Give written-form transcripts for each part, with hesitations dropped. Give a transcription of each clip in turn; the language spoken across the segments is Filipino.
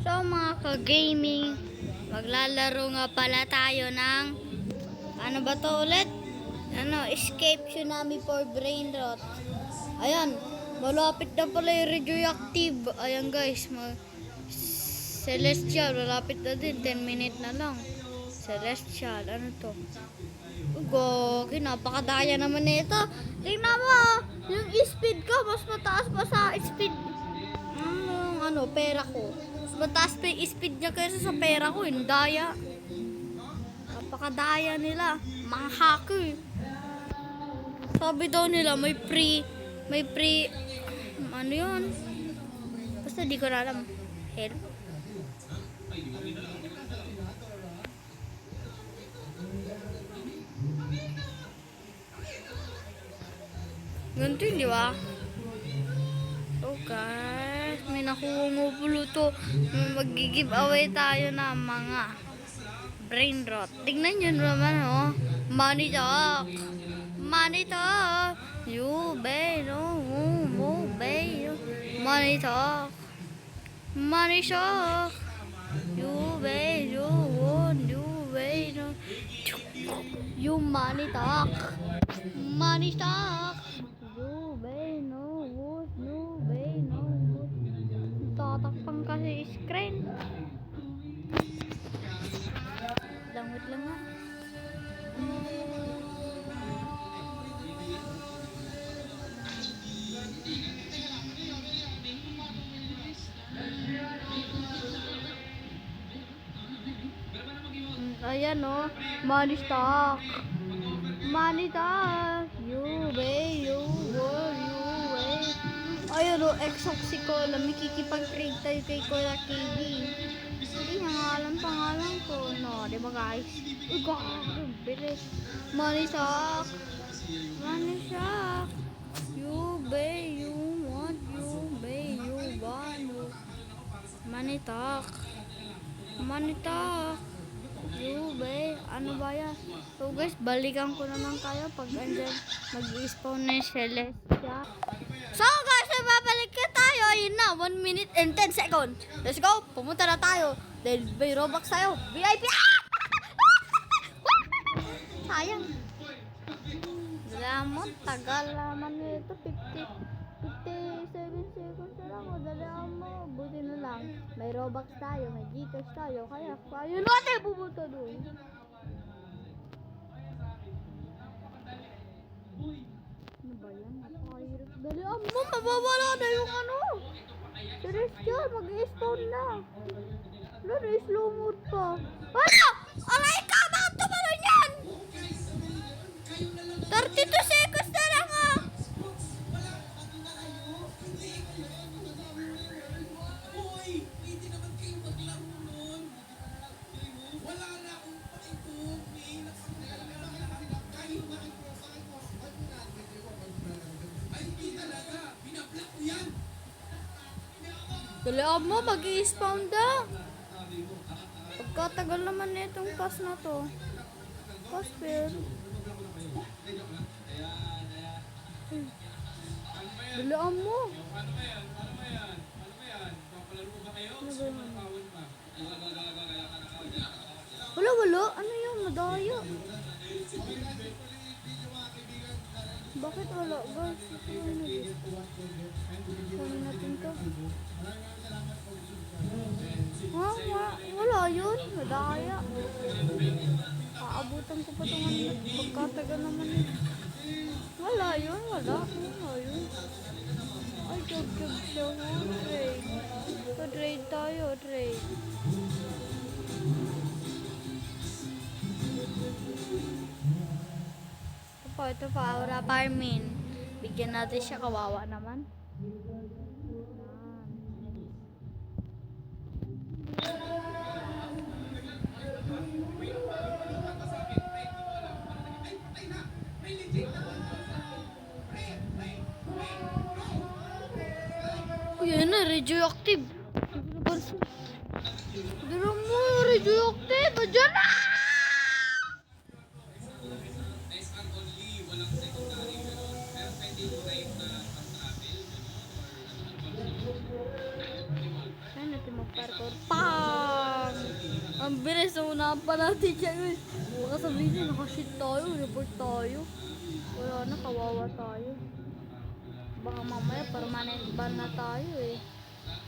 So mga ka-gaming, maglalaro nga pala tayo ng ano ba to ulit? Escape Tsunami for Brain Rot. Ayan, malapit na pala yung radioactive. Ayan guys, Celestial, malapit na din, 10 minutes na lang. Celestial, ano to? Gogi, napakadaya naman nito. Tingnan mo, yung speed ko, mas mataas pa sa speed pera ko. Mas mataas pa yung speed niya kaysa sa pera ko, yung daya. Napakadaya nila, mga hacker. Sabi daw nila, may free, ano yun? Basta di ko na alam. Help. Ganito yun, di ba? So guys, may nakungupuluto to. Mag-give away tayo ng mga brain rot. Tingnan nyo naman, oh. Money talk. Money talk. You bay, no. Bay. Money talk. Money talk. You bay, you won. You bay, no. You money talk. Money talk. You bay, no. You bay, no. Tatakpan kasi screen. Langit lang nga. Ayan o, money stock. Money stock. You bay, you won, you way. Ayun o, Exoxicola. May kikipag-trade tayo kay Cola TV. Hindi niya nga alam pangalan ko. No, diba guys? Uy, gagawin. Bilis. Money stock. Money stock. You bay, you want, you bay, you want, you. Money talk. Money talk. You bay, ano ba yan? So guys, balikan ko naman kayo pag andyan mag-spawn na yung Celestia. So guys, babalik ka tayo. Ayun na, 1 minute and 10 seconds. Let's go, pumunta na tayo. Dahil may Robux tayo. VIP! Sayang. Dalamon, tagal naman nito. 57 seconds na lang. O, dalaan mo. Buti na lang. May Robux tayo, may Gcash tayo. Kaya, ayun natin pumunta doon. Ano ba yan? Napakahirap. Dalaan mo, mabawala na yung ano. Celestial, mag-i-spawn na. Wala na, slow mode pa. Ano? Aray ka! Bakit tumalon yan? 32 seconds na lang ah. Dalaan mo, mag-i-spawn na. Pagkatagal naman na itong pass na to. Casper. Dalaan mo. Wala. Ano yun? Madaya. Bakit wala? Guys, kunin natin to. Wala yun. Madaya. Aabutan ko pa itong ano. Pagkatagal naman yun. Wala yun. Ay, job siya. Trade. Trade tayo. Trade. Ito pa, Aura Farmin. Bigyan natin siya, kawawa naman. Uy, yan na, radioactive. Dala mo, radioactive. Diyan na! Ang bilis, unahan pa natin siya. Baka sabihin niya, nakashit tayo, report tayo. Wala na, kawawa tayo. Baka mamaya permanent ban na tayo eh.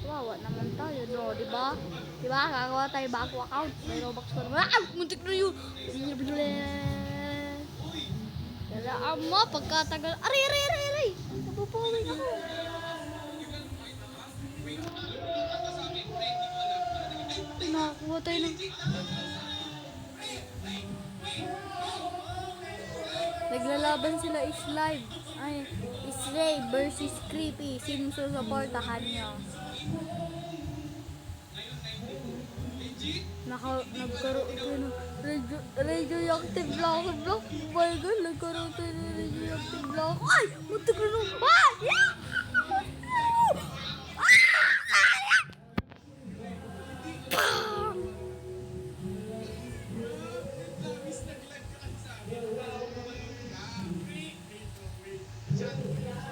Kawawa naman tayo, no? Diba? Diba? Gagawa tayo bago account. May Robux pa naman. Ah! Muntik na yun! Kailangan mo, pagkatagal. Aray, aray, aray, aray! Napupawing ako. Nakakuha tayo ng... Naglalaban sila Islive. Ay, Isray versus Creepy. Sino susuportahan nyo? Nagkaroon tayo ng radioactive block. Oh my God, nagkaroon tayo ng radioactive block. Ay! Muntik na nung... Ah! Yeah!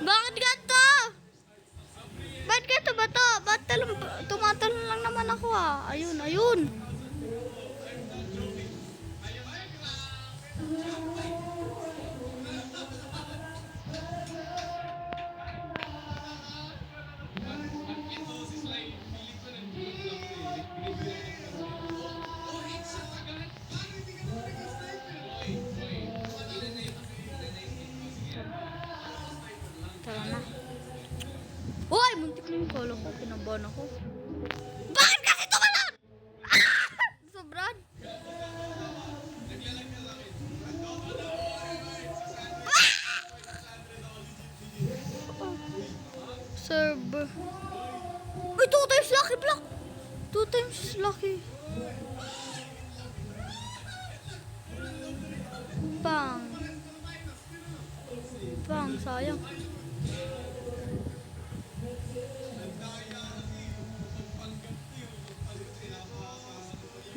Bakit ganito? Bakit ganito ba to? Ba't tumatalon lang naman ako ah? Ayun, ayun. Tara na. Hoy! Muntik na yung kolo ko. Pinabahan ako. Bakit kasi tumalon? Ah! Sobrang. Ah! Serve. Uy, 2 times lucky block. 2 times lucky. Bang. Bang, sayang.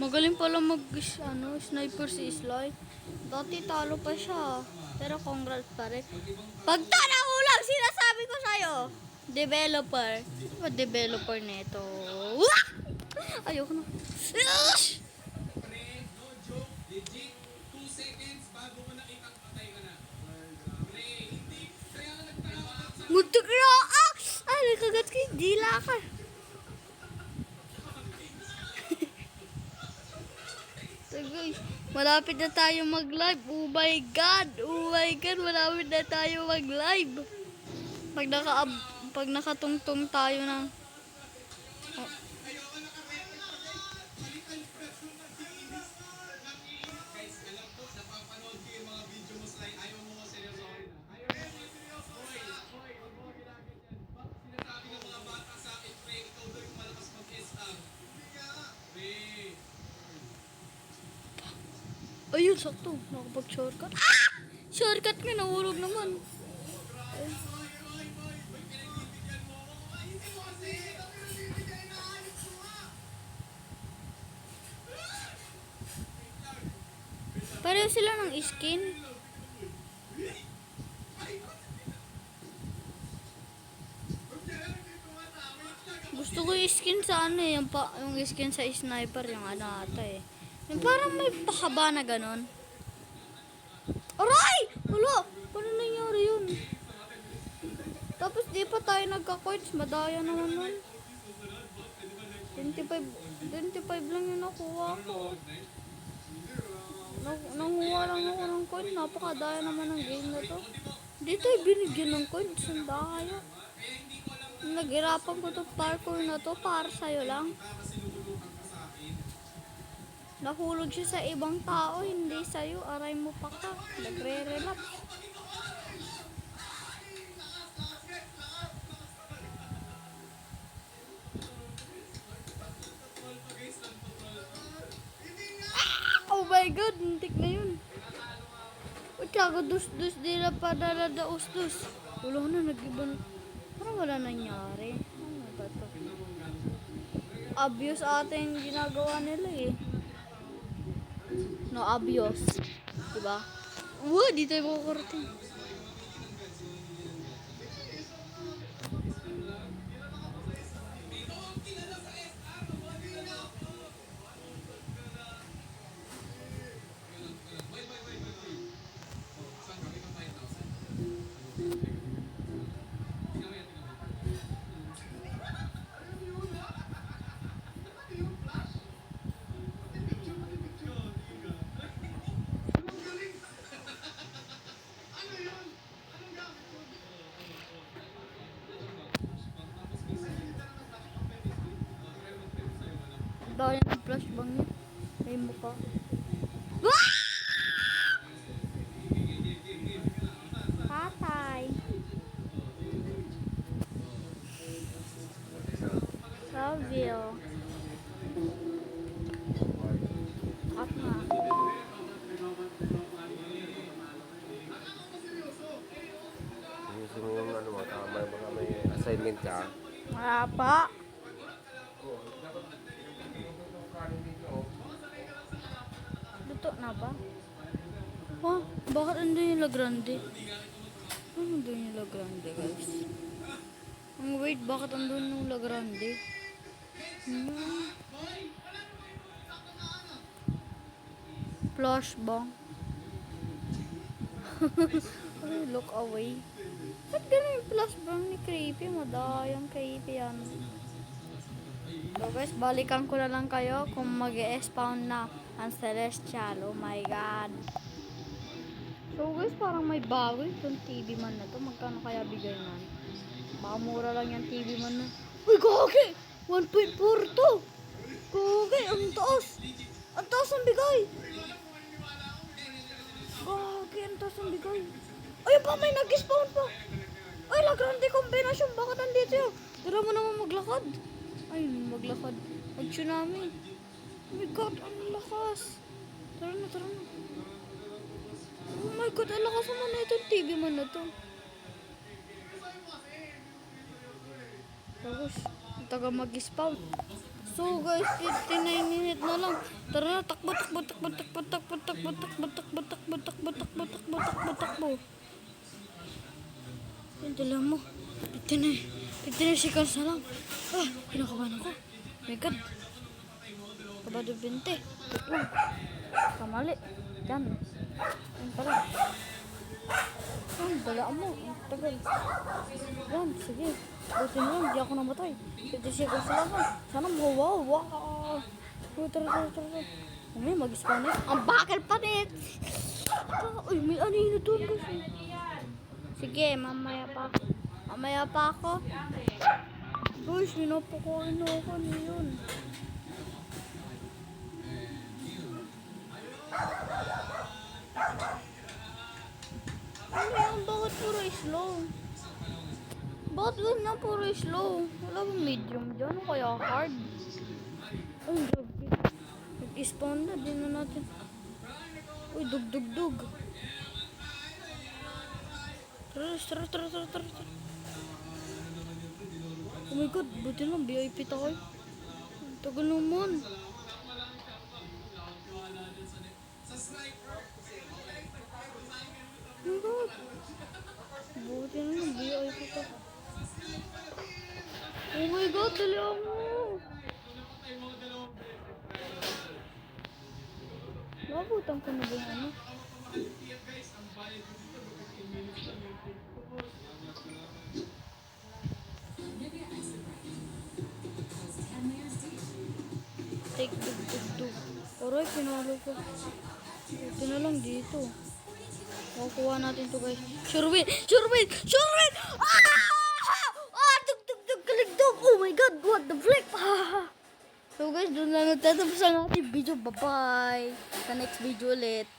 Magaling pala sniper si Sly. Dati talo pa siya. Pero congrats pa rin. Pag tanahulog, sinasabi ko sa'yo. Developer. Ano ba developer nito? Ayoko na. Muntik na! Ah! Ay, nakagat ko yung dila ka. So guys, malapit na tayo mag-live. Oh my God! Oh my God! Malapit na tayo mag-live. Pag nakatungtong tayo ng... Oh. Ayun, sakto. Nakapag-shortcut. Ah! Shortcut nga, nahulog naman. Pareho sila ng skin. Gusto ko yung skin sa yung skin sa sniper, yung ata eh. Yung parang may pakaba na ganon. Aray! Wala! Paano nangyari yun? Tapos di pa tayo nagka-coins. Madaya naman nun. 25 lang yung nakuha ko. Nanguha lang ako ng coin. Napakadaya naman ng game na to. Di tayo binigyan ng coins. Ang daya. Naghirapan ko to parkour na to para sa'yo lang. Nahulog siya sa ibang tao, hindi sa'yo. Aray mo pa ka. Nagre-relapse. Ah! Oh my God, muntik na yun. O tiyago, dus-dus, di na pa daladaos-dus. Wala na, nag-iba. Parang wala nangyari. Ano ba ito? Obvious ata yung ginagawa nila eh. No, obvious. Diba? Di tayo makakarating. Dahil ng flashbang niya. May mukha. Ah! Patay. Savio. At nga. Ayusin mo yung ano mo, may assignment ka. Wala pa. Luto na ba? Oh, bakit andun yung La Grande? Ano andun yung La Grande, guys? Ang wait, bakit andun yung La Grande? Flashbang. Ay, look away. Ba't ganun yung flashbang ni Creepy? Madayang Creepy yan. So guys, balikan ko na lang kayo kung mag-e-spawn na ang Celestial. Oh my god. So guys, parang may bago itong TV man na to. Magkano kaya bigay man? Baka mura lang yung TV man na. Uy, gagi! 1.4 to! Gagi, ang taas! Ang taas ang bigay! Gagi, ang taas ang bigay! Ayun pa, may nag-spawn pa! Ay, La Grande kombinasyon! Bakit nandito yun? Tara mo naman maglakad! Ay, maglakad. Mag-tsunami. Oh my god, ang lakas! Tara na, tara na. Oh my god, ang lakas naman na itong TV man na to. Tapos, taga mag-spawn. So guys, 59 minutes na lang. Tara na, takbo, takbo, takbo, takbo, takbo, takbo, takbo, takbo, takbo, takbo, takbo, takbo, takbo, takbo. Yan, dala mo. 59 seconds na lang. Ah, kinakabahan ako. Oh my god. Kabado 20. Kamali. Yan. Yan pala. Yan, dala mo. Tagal. Yan, sige. Buti na lang, di ako namatay. 50 seconds na lang. Sana wow. Oh, tara. May mag-spawn eh. Ang bakal pa rin. Uy, may anino doon kasi. Sige, mamaya pa ako. Uy, sinapakuin ako niyon. Ano yan? Bakit puro slow? Bakit ganyan puro slow? Wala bang medium dyan? Ano kaya hard? Ang grabe. Nag-spawn na. Di na natin. Uy, dug. Tara. Oh my god, buti lang, VIP tayo. Tagal naman. Oh my god. Buti lang, VIP tayo. Oh my god, dali mo. Nabutan ko na ba yung ano? Take dug. Aray, pinalo ko. Ito na lang dito. Makukuha natin to guys. Sure win! Dug, kaligdog! Oh my god, what the flip! So guys, doon lang nagtatapos ang ating video. Bye-bye! Sa next video ulit.